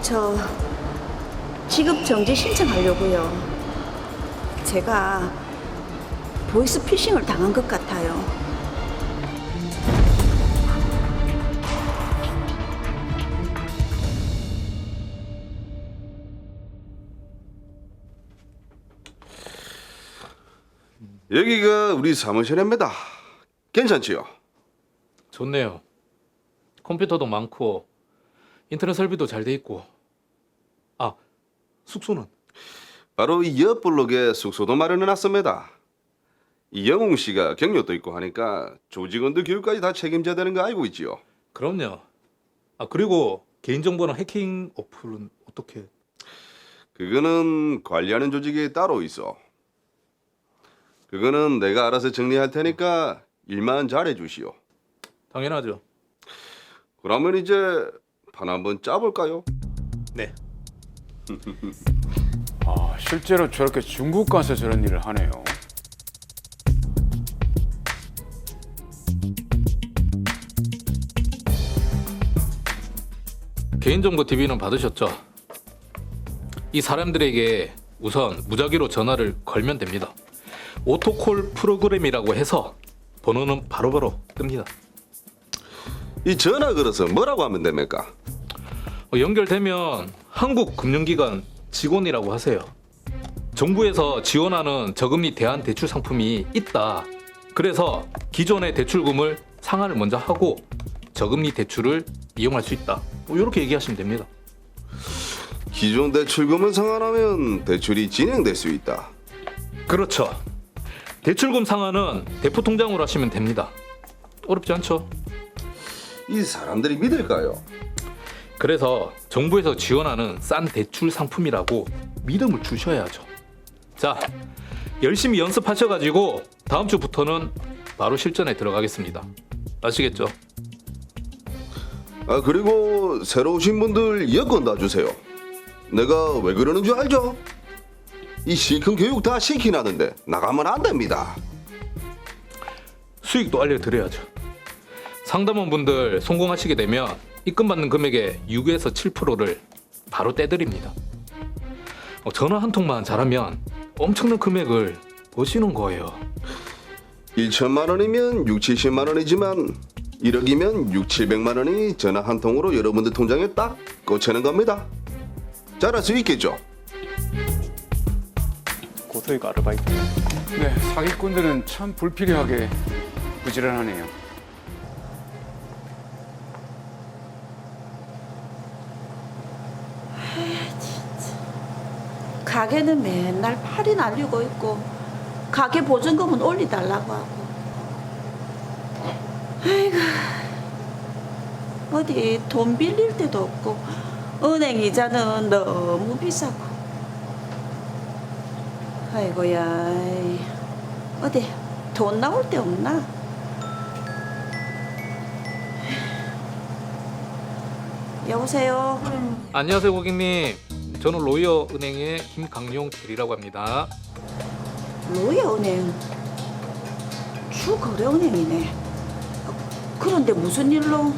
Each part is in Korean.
저 지급 정지 신청하려고요. 제가 보이스피싱을 당한 것 같아요. 여기가 우리 사무실입니다. 괜찮지요? 좋네요. 컴퓨터도 많고 인터넷 설비도 잘 돼 있고. 아, 숙소는? 바로 이 옆 블록에 숙소도 마련해놨습니다. 이 영웅 씨가 경력도 있고 하니까 조직원들 교육까지 다 책임져야 되는 거 알고 있지요? 그럼요. 아, 그리고 개인정보나 해킹 어플은 어떻게? 그거는 관리하는 조직이 따로 있어. 그거는 내가 알아서 정리할 테니까 일만 잘해주시오. 당연하죠. 그러면 이제 판 한번 짜볼까요? 네. 아, 실제로 저렇게 중국 가서 저런 일을 하네요. 개인정보 DB는 받으셨죠? 이 사람들에게 우선 무작위로 전화를 걸면 됩니다. 오토콜 프로그램이라고 해서 번호는 바로바로 뜹니다. 이 전화 걸어서 뭐라고 하면 됩니까? 연결되면 한국금융기관 직원이라고 하세요. 정부에서 지원하는 저금리 대안 대출 상품이 있다. 그래서 기존의 대출금을 상환을 먼저 하고 저금리 대출을 이용할 수 있다. 이렇게 얘기하시면 됩니다. 기존 대출금을 상환하면 대출이 진행될 수 있다. 그렇죠. 대출금 상환은 대포통장으로 하시면 됩니다. 어렵지 않죠? 이 사람들이 믿을까요? 그래서 정부에서 지원하는 싼 대출 상품이라고 믿음을 주셔야죠. 자, 열심히 연습하셔가지고 다음 주부터는 바로 실전에 들어가겠습니다. 아시겠죠? 아, 그리고 새로 오신 분들 여권 놔주세요. 내가 왜 그러는 줄 알죠? 이 실컷 교육 다 시키라는데 나가면 안 됩니다. 수익도 알려드려야죠. 상담원분들 성공하시게 되면 입금받는 금액의 6에서 7%를 바로 떼드립니다. 전화 한 통만 잘하면 엄청난 금액을 버시는 거예요. 1천만 원이면 6, 70만 원이지만 1억이면 6, 700만 원이 전화 한 통으로 여러분들 통장에 딱 꽂히는 겁니다. 잘할 수 있겠죠? 고소이가 아르바이트. 네, 사기꾼들은 참 불필요하게 부지런하네요. 가게는 맨날 팔이 날리고 있고 가게 보증금은 올려달라고 하고. 아이고, 어디 돈 빌릴 데도 없고 은행 이자는 너무 비싸고. 아이고야, 어디 돈 나올 데 없나? 여보세요. 안녕하세요, 고객님. 저는 로이어 은행의 김강용 대리라고 합니다. 로이어은행 주거래은행이네. 그런데 무슨 일로?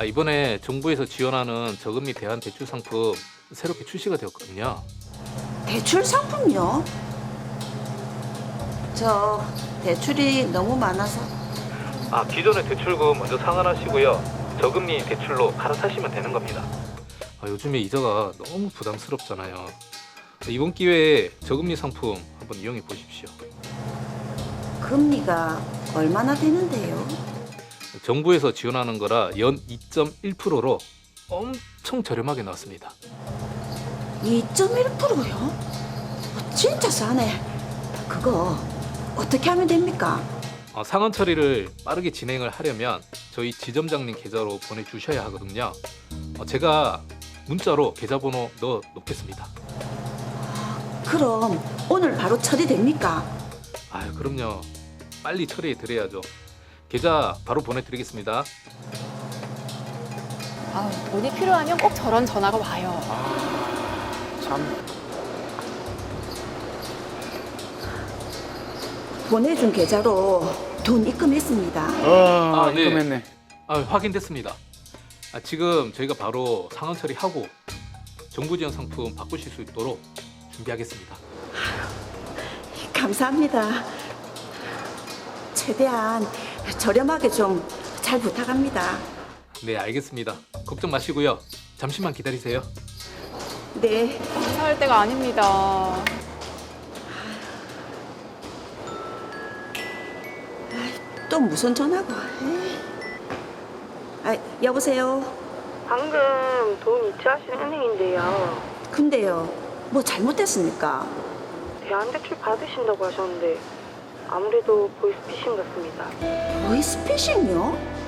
이번에 정부에서 지원하는 저금리 대안 대출 상품 새롭게 출시가 되었거든요. 대출 상품요? 저 대출이 너무 많아서. 기존의 대출금 먼저 상환하시고요. 저금리 대출로 갈아타시면 되는 겁니다. 요즘에 이자가 너무 부담스럽잖아요. 이번 기회에 저금리 상품 한번 이용해 보십시오. 금리가 얼마나 되는데요? 정부에서 지원하는 거라 연 2.1%로 엄청 저렴하게 나왔습니다. 2.1%요? 진짜 싸네. 그거 어떻게 하면 됩니까? 상환 처리를 빠르게 진행을 하려면 저희 지점장님 계좌로 보내주셔야 하거든요. 제가 문자로 계좌번호 넣어 놓겠습니다. 그럼 오늘 바로 처리됩니까? 그럼요. 빨리 처리해 드려야죠. 계좌 바로 보내드리겠습니다. 돈이 필요하면 꼭 저런 전화가 와요. 참. 보내준 계좌로 돈 입금했습니다. 네. 입금했네. 확인됐습니다. 지금 저희가 바로 상환 처리하고 정부 지원 상품 바꾸실 수 있도록 준비하겠습니다. 감사합니다. 최대한 저렴하게 좀 잘 부탁합니다. 네, 알겠습니다. 걱정 마시고요. 잠시만 기다리세요. 네. 감사할 때가 아닙니다. 또 무슨 전화고? 아, 여보세요. 방금 돈 이체하신 은행인데요. 근데요, 뭐 잘못됐습니까? 대안대출 받으신다고 하셨는데 아무래도 보이스피싱 같습니다. 보이스피싱이요?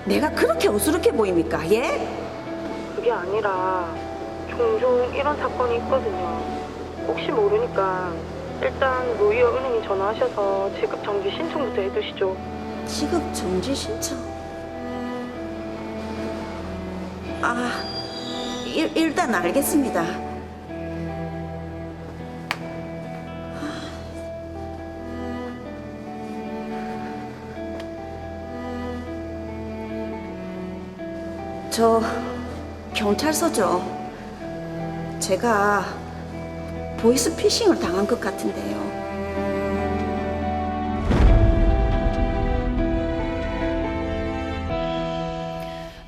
내가 그렇게 어수룩해 보입니까? 예? 그게 아니라 종종 이런 사건이 있거든요. 혹시 모르니까 일단 로이어 은행에 전화하셔서 지급 정지 신청부터 해두시죠. 지급 정지 신청. 아, 일단 알겠습니다. 저 경찰서죠. 제가 보이스피싱을 당한 것 같은데요.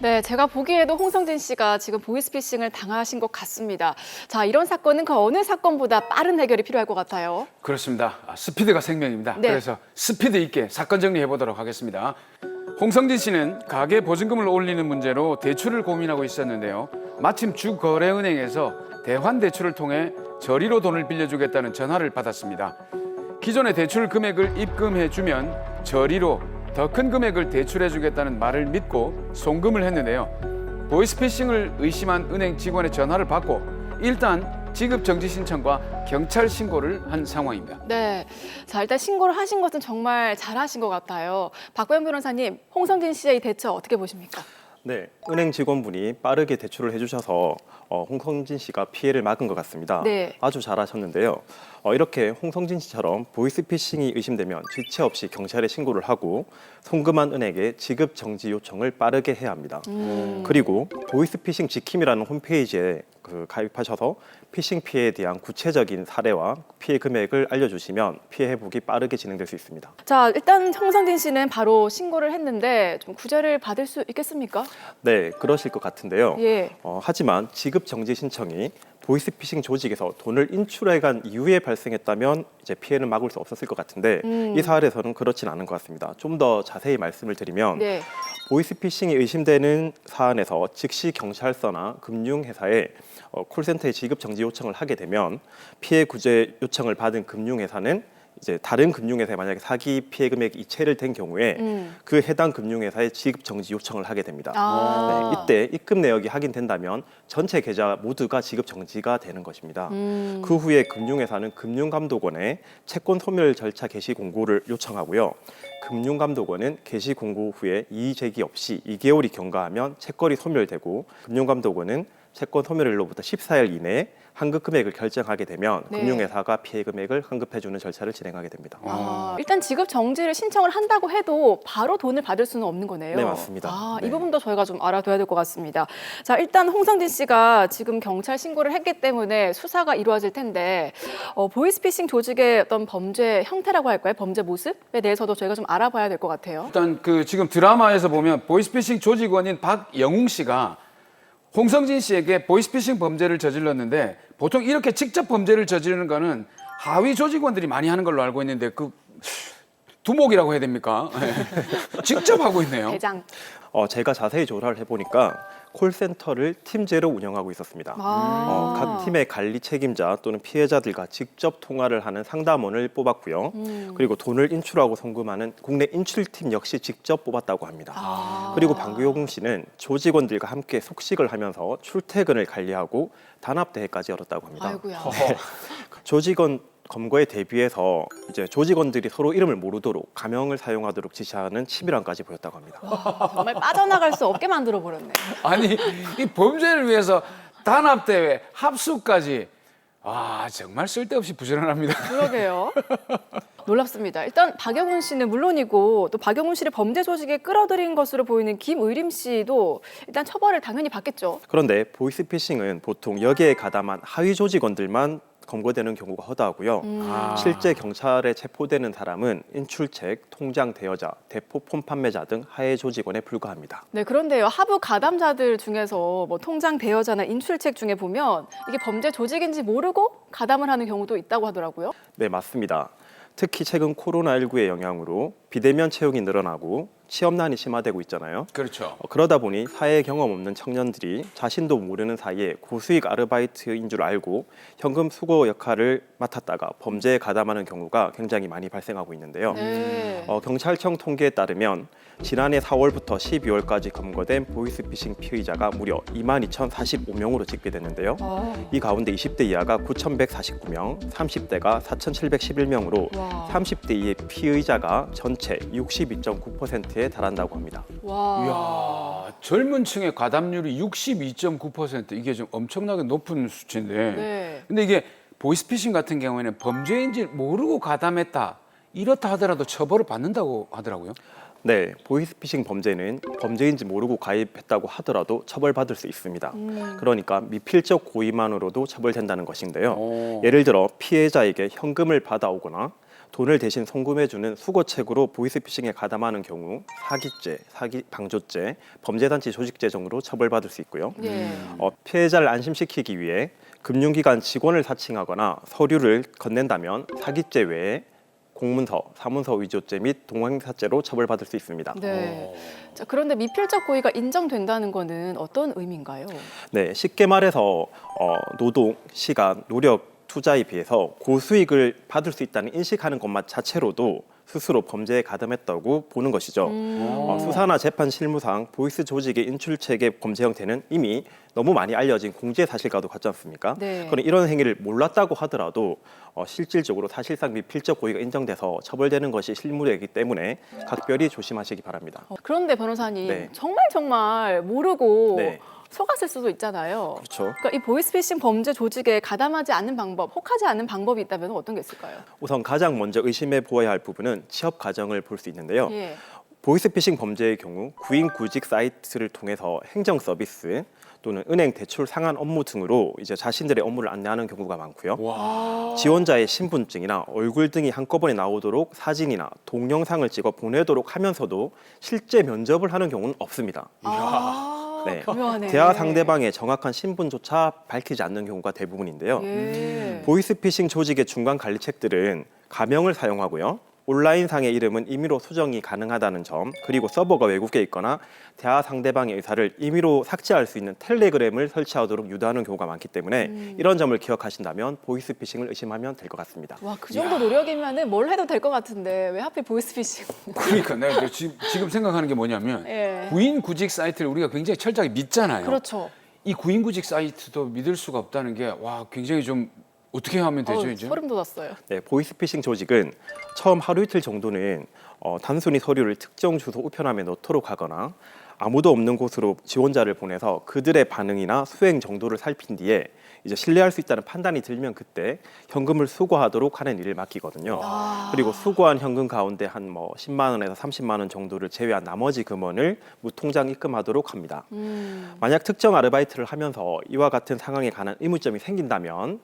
네, 제가 보기에도 홍성진 씨가 지금 보이스피싱을 당하신 것 같습니다. 자, 이런 사건은 그 어느 사건보다 빠른 해결이 필요할 것 같아요. 그렇습니다. 스피드가 생명입니다. 네. 그래서 스피드 있게 사건 정리해 보도록 하겠습니다. 홍성진 씨는 가계 보증금을 올리는 문제로 대출을 고민하고 있었는데요. 마침 주거래은행에서 대환 대출을 통해 저리로 돈을 빌려주겠다는 전화를 받았습니다. 기존의 대출 금액을 입금해주면 저리로 더 큰 금액을 대출해주겠다는 말을 믿고 송금을 했는데요. 보이스피싱을 의심한 은행 직원의 전화를 받고 일단 지급 정지 신청과 경찰 신고를 한 상황입니다. 네, 자 일단 신고를 하신 것은 정말 잘하신 것 같아요. 박보영 변호사님, 홍성진 씨의 이 대처 어떻게 보십니까? 네, 은행 직원분이 빠르게 대출을 해주셔서 홍성진 씨가 피해를 막은 것 같습니다. 네. 아주 잘하셨는데요. 이렇게 홍성진 씨처럼 보이스피싱이 의심되면 지체 없이 경찰에 신고를 하고 송금한 은행에 지급 정지 요청을 빠르게 해야 합니다. 그리고 보이스피싱 지킴이라는 홈페이지에 가입하셔서 피싱 피해에 대한 구체적인 사례와 피해 금액을 알려주시면 피해 회복이 빠르게 진행될 수 있습니다. 자, 일단 홍성진 씨는 바로 신고를 했는데 좀 구제를 받을 수 있겠습니까? 네, 그러실 것 같은데요. 예. 하지만 지급 정지 신청이 보이스피싱 조직에서 돈을 인출해간 이후에 발생했다면 이제 피해는 막을 수 없었을 것 같은데 이 사례에서는 그렇진 않은 것 같습니다. 좀 더 자세히 말씀을 드리면 네. 보이스피싱이 의심되는 사안에서 즉시 경찰서나 금융회사에 콜센터에 지급 정지 요청을 하게 되면 피해 구제 요청을 받은 금융회사는 이제 다른 금융회사에 만약에 사기 피해 금액이 이체를 된 경우에 그 해당 금융회사에 지급 정지 요청을 하게 됩니다. 아. 네, 이때 입금 내역이 확인된다면 전체 계좌 모두가 지급 정지가 되는 것입니다. 그 후에 금융회사는 금융감독원에 채권 소멸 절차 개시 공고를 요청하고요. 금융감독원은 개시 공고 후에 이의 제기 없이 2개월이 경과하면 채권이 소멸되고 금융감독원은 채권 소멸일로부터 14일 이내에 환급 금액을 결정하게 되면 네. 금융회사가 피해 금액을 환급해주는 절차를 진행하게 됩니다. 아, 일단 지급 정지를 신청을 한다고 해도 바로 돈을 받을 수는 없는 거네요. 네, 맞습니다. 아, 네. 이 부분도 저희가 좀 알아둬야 될 것 같습니다. 자, 일단 홍성진 씨가 지금 경찰 신고를 했기 때문에 수사가 이루어질 텐데 보이스피싱 조직의 어떤 범죄 형태라고 할까요? 범죄 모습에 대해서도 저희가 좀 알아봐야 될 것 같아요. 일단 지금 드라마에서 보면 보이스피싱 조직원인 박영웅 씨가 홍성진 씨에게 보이스피싱 범죄를 저질렀는데 보통 이렇게 직접 범죄를 저지르는 거는 하위 조직원들이 많이 하는 걸로 알고 있는데 그 두목이라고 해야 됩니까? 직접 하고 있네요. 대장. 제가 자세히 조사를 해보니까 콜센터를 팀제로 운영하고 있었습니다. 아. 각 팀의 관리 책임자 또는 피해자들과 직접 통화를 하는 상담원을 뽑았고요. 그리고 돈을 인출하고 송금하는 국내 인출팀 역시 직접 뽑았다고 합니다. 아. 그리고 방규용 씨는 조직원들과 함께 속식을 하면서 출퇴근을 관리하고 단합대회까지 열었다고 합니다. 아이고야. 조직원 검거에 대비해서 이제 조직원들이 서로 이름을 모르도록 가명을 사용하도록 지시하는 치밀함까지 보였다고 합니다. 와, 정말 빠져나갈 수 없게 만들어 버렸네. 아니 이 범죄를 위해서 단합대회 합숙까지 정말 쓸데없이 부지런합니다. 그러게요. 놀랍습니다. 일단 박영훈 씨는 물론이고 또 박영훈 씨를 범죄 조직에 끌어들인 것으로 보이는 김의림 씨도 일단 처벌을 당연히 받겠죠. 그런데 보이스피싱은 보통 여기에 가담한 하위 조직원들만 검거되는 경우가 허다하고요. 실제 경찰에 체포되는 사람은 인출책, 통장 대여자, 대포 폰 판매자 등 하위 조직원에 불과합니다. 네, 그런데요. 하부 가담자들 중에서 뭐 통장 대여자나 인출책 중에 보면 이게 범죄 조직인지 모르고 가담을 하는 경우도 있다고 하더라고요. 네, 맞습니다. 특히 최근 코로나19의 영향으로 비대면 채용이 늘어나고 취업난이 심화되고 있잖아요. 그렇죠. 그러다 보니 사회 경험 없는 청년들이 자신도 모르는 사이에 고수익 아르바이트인 줄 알고 현금 수거 역할을 맡았다가 범죄에 가담하는 경우가 굉장히 많이 발생하고 있는데요. 네. 경찰청 통계에 따르면 지난해 4월부터 12월까지 검거된 보이스피싱 피의자가 무려 22,045명으로 집계됐는데요. 이 가운데 20대 이하가 9,149명, 30대가 4,711명으로 와. 30대 이의 피의자가 전체 62.9%에 달한다고 합니다. 와. 이야, 젊은 층의 가담률이 62.9%. 이게 좀 엄청나게 높은 수치인데. 네. 근데 이게 보이스피싱 같은 경우에는 범죄인지 모르고 가담했다. 이렇다 하더라도 처벌을 받는다고 하더라고요. 네, 보이스피싱 범죄는 범죄인지 모르고 가입했다고 하더라도 처벌받을 수 있습니다. 그러니까 미필적 고의만으로도 처벌된다는 것인데요. 오. 예를 들어 피해자에게 현금을 받아오거나 돈을 대신 송금해주는 수거책으로 보이스피싱에 가담하는 경우 사기죄, 사기 방조죄, 범죄단체 조직죄 등으로 처벌받을 수 있고요. 예. 피해자를 안심시키기 위해 금융기관 직원을 사칭하거나 서류를 건넨다면 사기죄 외에 공문서, 사문서 위조죄 및 동행사죄로 처벌받을 수 있습니다. 네. 자, 그런데 미필적 고의가 인정된다는 거는 어떤 의미인가요? 네, 쉽게 말해서 노동, 시간, 노력, 투자에 비해서 고수익을 받을 수 있다는 인식하는 것만 자체로도 스스로 범죄에 가담했다고 보는 것이죠. 수사나 재판 실무상 보이스 조직의 인출책의 범죄 형태는 이미 너무 많이 알려진 공제 사실과도 같지 않습니까? 네. 그럼 이런 행위를 몰랐다고 하더라도 실질적으로 사실상 미필적 고의가 인정돼서 처벌되는 것이 실무이기 때문에 각별히 조심하시기 바랍니다. 그런데 변호사님 네. 정말 모르고 네. 속았을 수도 있잖아요. 그렇죠. 그러니까 이 보이스피싱 범죄 조직에 가담하지 않는 방법, 혹하지 않는 방법이 있다면 어떤 게 있을까요? 우선 가장 먼저 의심해 보아야 할 부분은 취업 과정을 볼 수 있는데요. 예. 보이스피싱 범죄의 경우 구인 구직 사이트를 통해서 행정 서비스 또는 은행 대출 상환 업무 등으로 이제 자신들의 업무를 안내하는 경우가 많고요. 지원자의 신분증이나 얼굴 등이 한꺼번에 나오도록 사진이나 동영상을 찍어 보내도록 하면서도 실제 면접을 하는 경우는 없습니다. 네. 교묘하네. 대화 상대방의 정확한 신분조차 밝히지 않는 경우가 대부분인데요. 예. 보이스피싱 조직의 중간 관리책들은 가명을 사용하고요. 온라인상의 이름은 임의로 수정이 가능하다는 점, 그리고 서버가 외국에 있거나 대화 상대방의 의사를 임의로 삭제할 수 있는 텔레그램을 설치하도록 유도하는 경우가 많기 때문에 이런 점을 기억하신다면 보이스피싱을 의심하면 될 것 같습니다. 와, 그 정도 노력이면은 뭘 해도 될 것 같은데 왜 하필 보이스피싱? 그러니까 내가 지금 생각하는 게 뭐냐면 예. 구인 구직 사이트를 우리가 굉장히 철저하게 믿잖아요. 그렇죠. 이 구인 구직 사이트도 믿을 수가 없다는 게 와 굉장히 좀 어떻게 하면 되죠 이제? 소름 돋았어요. 네, 보이스피싱 조직은 처음 하루 이틀 정도는 단순히 서류를 특정 주소 우편함에 넣도록 하거나 아무도 없는 곳으로 지원자를 보내서 그들의 반응이나 수행 정도를 살핀 뒤에 이제 신뢰할 수 있다는 판단이 들면 그때 현금을 수거하도록 하는 일을 맡기거든요. 그리고 수거한 현금 가운데 한 10만 원에서 30만 원 정도를 제외한 나머지 금원을 무통장 입금하도록 합니다. 만약 특정 아르바이트를 하면서 이와 같은 상황에 관한 의문점이 생긴다면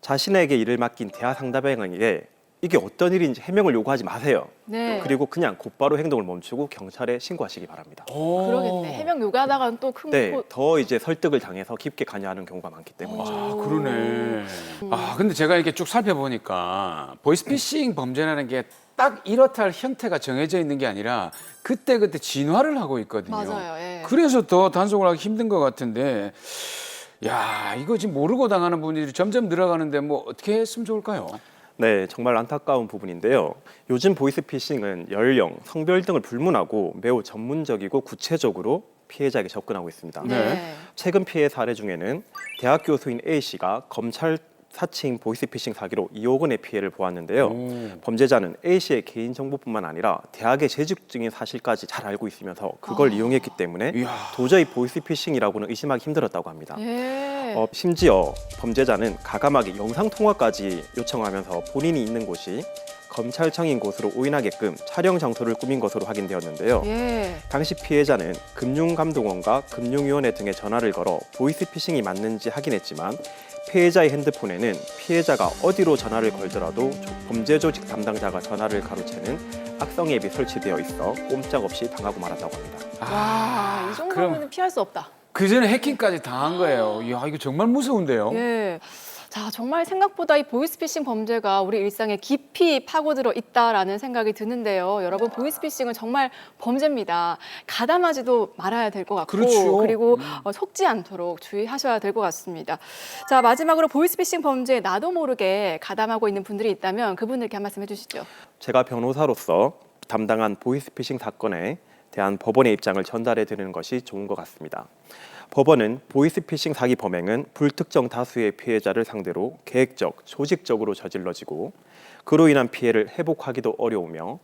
자신에게 일을 맡긴 대화 상대방에게 이게 어떤 일인지 해명을 요구하지 마세요. 네. 그리고 그냥 곧바로 행동을 멈추고 경찰에 신고하시기 바랍니다. 그러겠네. 해명 요구하다가는 또 큰 네, 더 이제 설득을 당해서 깊게 관여하는 경우가 많기 때문이죠. 아 그러네. 아 근데 제가 이렇게 쭉 살펴보니까 보이스피싱 범죄라는 게 딱 이렇다 할 형태가 정해져 있는 게 아니라 그때그때 진화를 하고 있거든요. 맞아요. 예. 그래서 더 단속을 하기 힘든 것 같은데 야 이거 지금 모르고 당하는 분들이 점점 늘어가는데 뭐 어떻게 했으면 좋을까요? 네, 정말 안타까운 부분인데요. 요즘 보이스피싱은 연령, 성별 등을 불문하고 매우 전문적이고 구체적으로 피해자에게 접근하고 있습니다. 네. 최근 피해 사례 중에는 대학 교수인 A씨가 검찰 사칭 보이스피싱 사기로 2억 원의 피해를 보았는데요. 범죄자는 A씨의 개인정보뿐만 아니라 대학의 재직 중인 사실까지 잘 알고 있으면서 그걸 이용했기 때문에 이야. 도저히 보이스피싱이라고는 의심하기 힘들었다고 합니다. 예. 심지어 범죄자는 가감하게 영상통화까지 요청하면서 본인이 있는 곳이 검찰청인 곳으로 오인하게끔 촬영 장소를 꾸민 것으로 확인되었는데요. 예. 당시 피해자는 금융감독원과 금융위원회 등에 전화를 걸어 보이스피싱이 맞는지 확인했지만 피해자의 핸드폰에는 피해자가 어디로 전화를 걸더라도 범죄 조직 담당자가 전화를 가로채는 악성 앱이 설치되어 있어 꼼짝없이 당하고 말았다고 합니다. 와, 이 정도면 그럼 피할 수 없다. 그 전에 해킹까지 당한 거예요. 이야, 이거 정말 무서운데요. 예. 자, 정말 생각보다 이 보이스피싱 범죄가 우리 일상에 깊이 파고들어 있다라는 생각이 드는데요. 여러분, 보이스피싱은 정말 범죄입니다. 가담하지도 말아야 될 것 같고, 그렇죠. 그리고 속지 않도록 주의하셔야 될 것 같습니다. 자, 마지막으로 보이스피싱 범죄에 나도 모르게 가담하고 있는 분들이 있다면 그분들께 한 말씀 해주시죠. 제가 변호사로서 담당한 보이스피싱 사건에 대한 법원의 입장을 전달해 드리는 것이 좋은 것 같습니다. 법원은 보이스피싱 사기 범행은 불특정 다수의 피해자를 상대로 계획적, 조직적으로 저질러지고 그로 인한 피해를 회복하기도 어려우며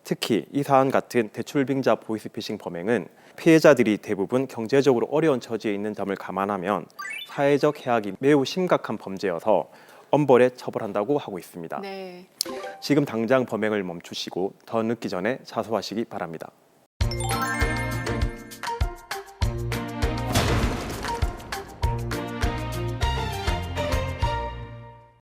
특히 이 사안 같은 대출빙자 보이스피싱 범행은 피해자들이 대부분 경제적으로 어려운 처지에 있는 점을 감안하면 사회적 해악이 매우 심각한 범죄여서 엄벌에 처벌한다고 하고 있습니다. 네. 지금 당장 범행을 멈추시고 더 늦기 전에 자수하시기 바랍니다.